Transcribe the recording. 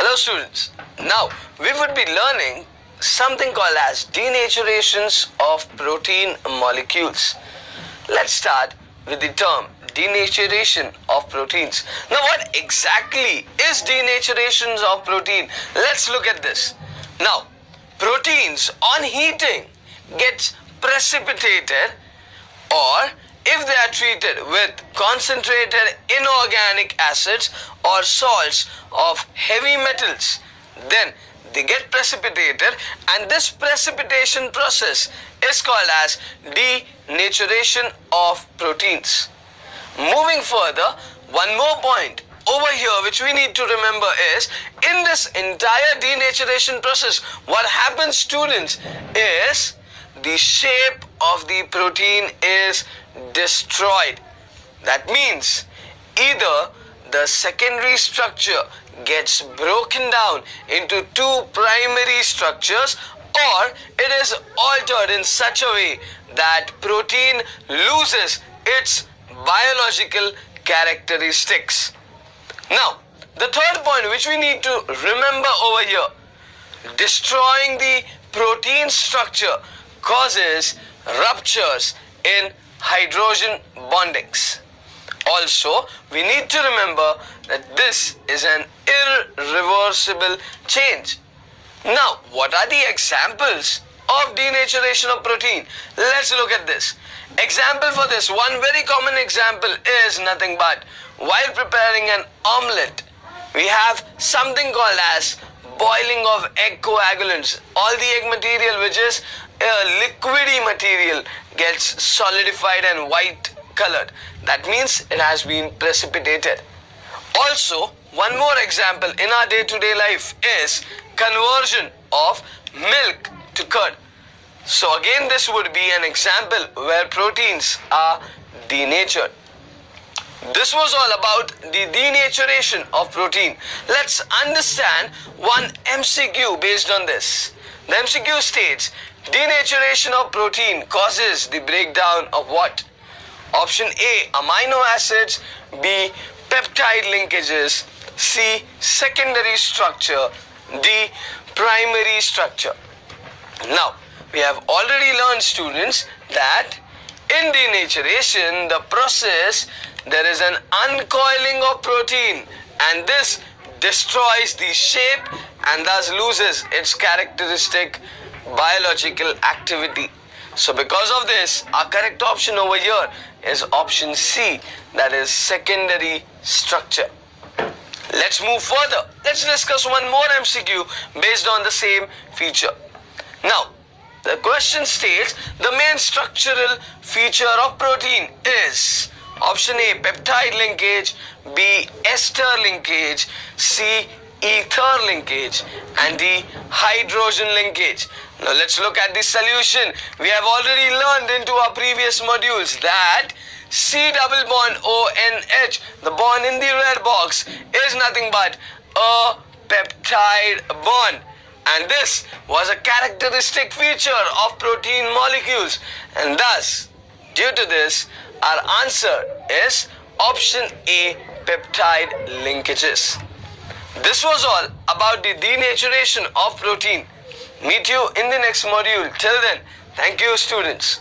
Hello students. Now we would be learning something called as denaturations of protein molecules. Let's start with the term denaturation of proteins. Now what exactly is denaturations of protein? Let's look at this. Now proteins on heating gets precipitated, or if they are treated with concentrated inorganic acids or salts of heavy metals, then they get precipitated, and this precipitation process is called as denaturation of proteins. Moving further, one more point over here which we need to remember is, in this entire denaturation process, what happens, students, is the shape of the protein is destroyed. That means either the secondary structure gets broken down into two primary structures, or it is altered in such a way that protein loses its biological characteristics. Now, the third point which we need to remember over here, destroying the protein structure causes ruptures in hydrogen bondings. Also, we need to remember that this is an irreversible change. Now, what are the examples of denaturation of protein? Let's look at this. Example for this, one very common example is nothing but while preparing an omelette, we have something called as boiling of egg coagulants. All the egg material, which is a liquidy material, gets solidified and white colored. That means it has been precipitated. Also, one more example in our day-to-day life is conversion of milk to curd. So again, this would be an example where proteins are denatured. This was all about the denaturation of protein. Let's understand one MCQ based on this. The MCQ states, denaturation of protein causes the breakdown of what? Option A, amino acids. B, peptide linkages. C, secondary structure. D, primary structure. Now, we have already learned, students, that in denaturation, the process, there is an uncoiling of protein, and this destroys the shape and thus loses its characteristic biological activity. So because of this, our correct option over here is option C, that is secondary structure. Let's move further. Let's discuss one more MCQ based on the same feature. Now, the question states, the main structural feature of protein is option A, peptide linkage. B, ester linkage. C, ether linkage. And D, hydrogen linkage. Now let's look at the solution. We have already learned into our previous modules that C double bond ONH, the bond in the red box, is nothing but a peptide bond. And this was a characteristic feature of protein molecules. And thus, due to this, our answer is option A, peptide linkages. This was all about the denaturation of protein. Meet you in the next module. Till then, thank you, students.